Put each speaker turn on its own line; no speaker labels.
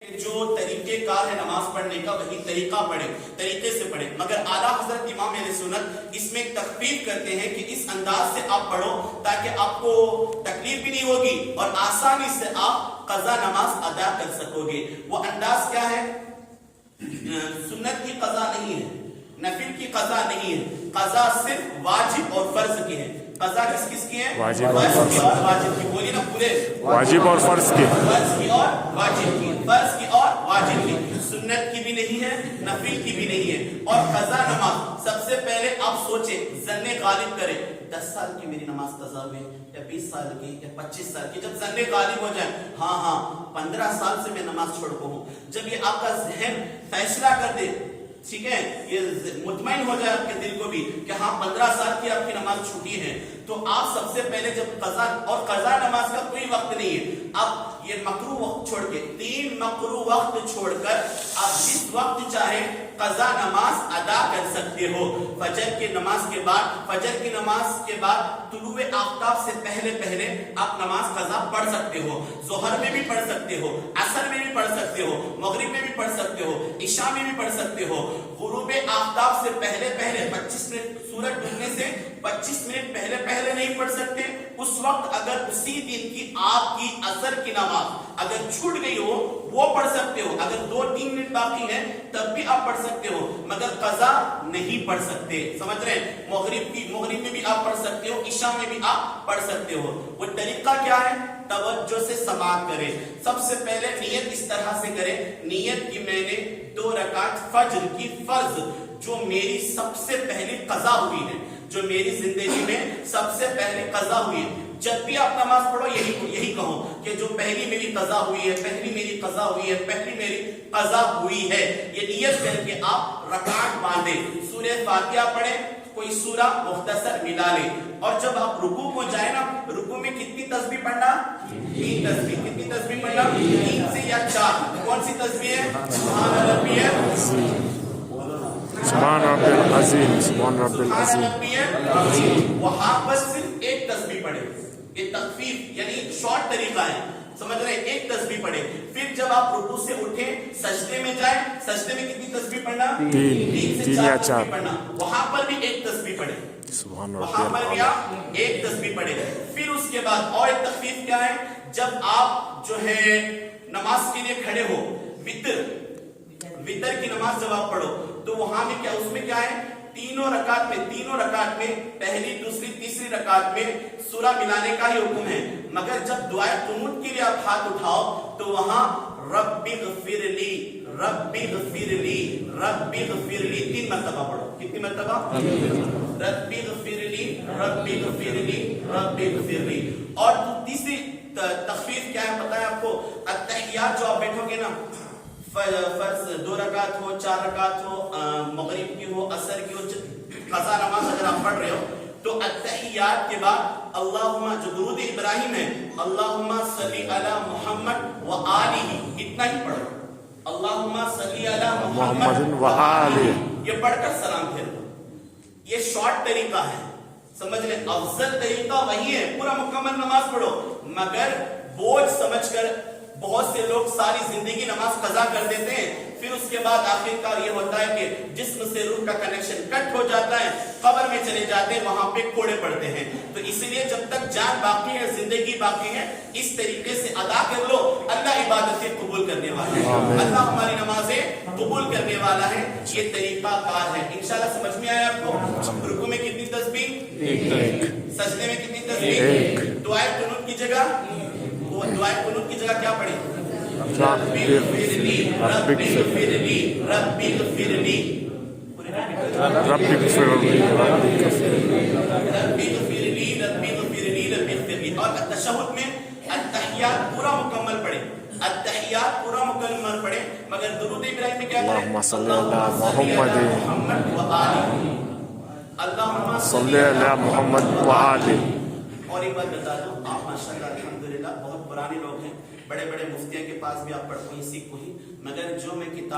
جو طریقے کار ہے نماز پڑھنے کا وہی طریقہ پڑھے، طریقے سے پڑھے، مگر اعلیٰ حضرت امام اہل سنت اس میں تخفیف کرتے ہیں کہ اس انداز سے آپ پڑھو تاکہ آپ کو تکلیف بھی نہیں ہوگی اور آسانی سے آپ قضا نماز ادا کر سکو گے۔ وہ انداز کیا ہے؟ سنت کی قضا نہیں ہے، نفل کی قضا نہیں ہے، قضا صرف واجب اور فرض کی ہے۔ قضا کس کس کی ہے؟
واجب
اور واجب کی، بولی نا پورے،
واجب اور فرض کی،
فرض کی اور واجب کی، فرض کی اور واجب کی، سنت کی بھی نہیں ہے، نفل کی بھی نہیں ہے۔ اور قضا نماز سب سے پہلے آپ سوچیں، ظن غالب کریں 10 سال کی میری نماز قضا ہوئی یا 20 سال کی یا 25 سال کی، جب ظن غالب ہو جائے ہاں 15 سال سے میں نماز چھوڑ کو ہوں، جب یہ آپ کا ذہن فیصلہ کر دے، ٹھیک ہے، یہ مطمئن ہو جائے آپ کے دل کو بھی کہ ہاں 15 سال کی آپ کی نماز چھوٹی ہے، تو آپ سب سے پہلے جب قضا، اور قضا نماز کا کوئی وقت نہیں ہے، آپ یہ مکروہ وقت چھوڑ کے 3 مکروہ وقت چھوڑ کر آپ جس وقت چاہیں قضا نماز ادا کر سکتے ہو۔ فجر کی نماز کے بعد، فجر کی نماز کے بعد طلوع آفتاب سے پہلے آپ نماز قضا پڑھ سکتے ہو، ظہر میں بھی پڑھ سکتے ہو، عصر میں بھی پڑھ سکتے ہو، مغرب میں بھی پڑھ سکتے ہو، عشاء میں بھی پڑھ سکتے ہو۔ غروب آفتاب سے پہلے 25 منٹ، سورج ڈوبنے سے 25 منٹ پہلے نہیں پڑھ سکتے، اس وقت اگر اسی دن کی آپ کی عصر کی نماز اگر چھوٹ گئی ہو وہ پڑھ سکتے ہو، اگر 2-3 منٹ باقی ہے تب بھی آپ پڑھ سکتے ہو، مگر قضا نہیں پڑھ سکتے، سمجھ رہے ہیں؟ مغرب میں بھی آپ پڑھ سکتے ہو، عشاء میں بھی آپ پڑھ سکتے ہو۔ وہ طریقہ کیا ہے؟ توجہ سے سماعت کریں۔ سب سے پہلے نیت اس طرح سے کریں، نیت کی میں نے 2 رکعت فجر کی فرض جو میری سب سے پہلی قضا ہوئی ہے، جو میری زندگی میں سب سے پہلے قضا ہوئی ہے، جب بھی آپ نماز پڑھو یہی کہو کہ جو پہلی میری قضا ہوئی ہے، پہلی میری قضا ہوئی ہے، پہلی میری قضا ہوئی ہے، یہ نیت کر کے آپ رکعت باندھیں، سورہ فاتحہ پڑھیں، کوئی سورہ مختصر ملا لیں، اور جب آپ رکوع کو جائیں نا، رکوع میں کتنی تسبیح پڑھنا؟ 3 تسبیح۔ کتنی تسبیح پڑھنا؟ 3 سے یا 4۔ کون سی تسبیح ہے؟ سبحان ربی
سبحان رب العظیم، سبحان رب العظیم۔
وہاں پر صرف ایک تسبیح پڑھے، یہ تخفیف یعنی شارٹ طریقہ ہے، سمجھ رہے ہیں؟ ایک تسبیح پڑھے، پھر جب آپ رکوع سے اٹھیں سجدے میں جائیں، سجدے میں کتنی تسبیح پڑھنا؟ 3 سے 4 تسبیح پڑھنا، وہاں پر بھی ایک تسبیح پڑھے، وہاں پر بھی آپ ایک تسبیح پڑھے۔ پھر اس کے بعد اور ایک تخفیف کیا ہے؟ جب آپ جو ہے نماز کے لیے کھڑے ہو، وتر کی نماز جب آپ پڑھو تو وہاں میں کیا، اس میں کیا ہے؟ تینوں رکعت میں پہلی، دوسری، تیسری رکعت میں سورہ ملانے کا ہی حکم ہے، مگر جب دعائے قنوت کے لیے آپ ہاتھ اٹھاؤ تو وہاں رب اغفر لی، رب اغفر لی، رب اغفر لی 3 مرتبہ پڑھو۔ کتنی مرتبہ؟ رب اغفر لی، رب اغفر لی، رب اغفر لی۔ اور تیسری تخفیف کیا ہے پتہ ہے آپ کو؟ التحیات جو آپ بیٹھو گے نا، فرض 2 رکعت ہو، 4 رکعت ہو، مغرب کی ہو، عصر کی ہو، قضا نماز اگر آپ پڑھ رہے ہو تو التحیات کے بعد اللہم، جو درود ابراہیم ہے، اللہم صلی علی محمد و آلہ، اتنا ہی پڑھو، اللہم صلی علی محمد و آلہ، یہ پڑھ کر سلام پھیر دو۔ یہ شارٹ طریقہ ہے، سمجھ لیں؟ افضل طریقہ وہی ہے، پورا مکمل نماز پڑھو، مگر بوجھ سمجھ کر بہت سے لوگ ساری زندگی نماز قضا کر دیتے ہیں، پھر اس کے بعد آخرکار یہ ہوتا ہے کہ جسم سے روح کا کنیکشن کٹ ہو جاتا ہے، قبر میں چلے جاتے ہیں، وہاں پہ کوڑے پڑتے ہیں۔ تو اس لیے جب تک جان باقی ہے، زندگی باقی ہے، اس طریقے سے ادا کر لو، اللہ عبادتیں قبول کرنے والا ہے، اللہ ہماری نمازیں قبول کرنے والا ہے۔ یہ طریقہ کار ہے، انشاءاللہ سمجھ میں آیا آپ کو؟ رکوع میں کتنی تسبیح؟ 1۔ سجدے میں کتنی تسبیح؟ 1۔ دعائے قنوت کی جگہ، دعائے قنوت کی جگہ کیا پڑھیں؟ رب اغفر لی، رب اغفر لی، رب اغفر لی،
رب اغفر لی، رب اغفر لی،
رب اغفر لی، رب اغفر لی، رب اغفر لی۔ اور تشہد میں التحیات پورا مکمل پڑھیں، التحیات پورا مکمل پڑھیں، مگر درود ابراہیم میں کیا پڑھیں؟
اللہم صلی علی محمد
و آلہ، اللہم
صلی علی محمد و آلہ۔
اور ایک بات بتا دوں، آپ ماشاءاللہ الحمدللہ بہت پرانے لوگ ہیں، بڑے بڑے مفتیوں کے پاس بھی آپ پڑھو ہی سیکھو ہی، مگر جو میں کتاب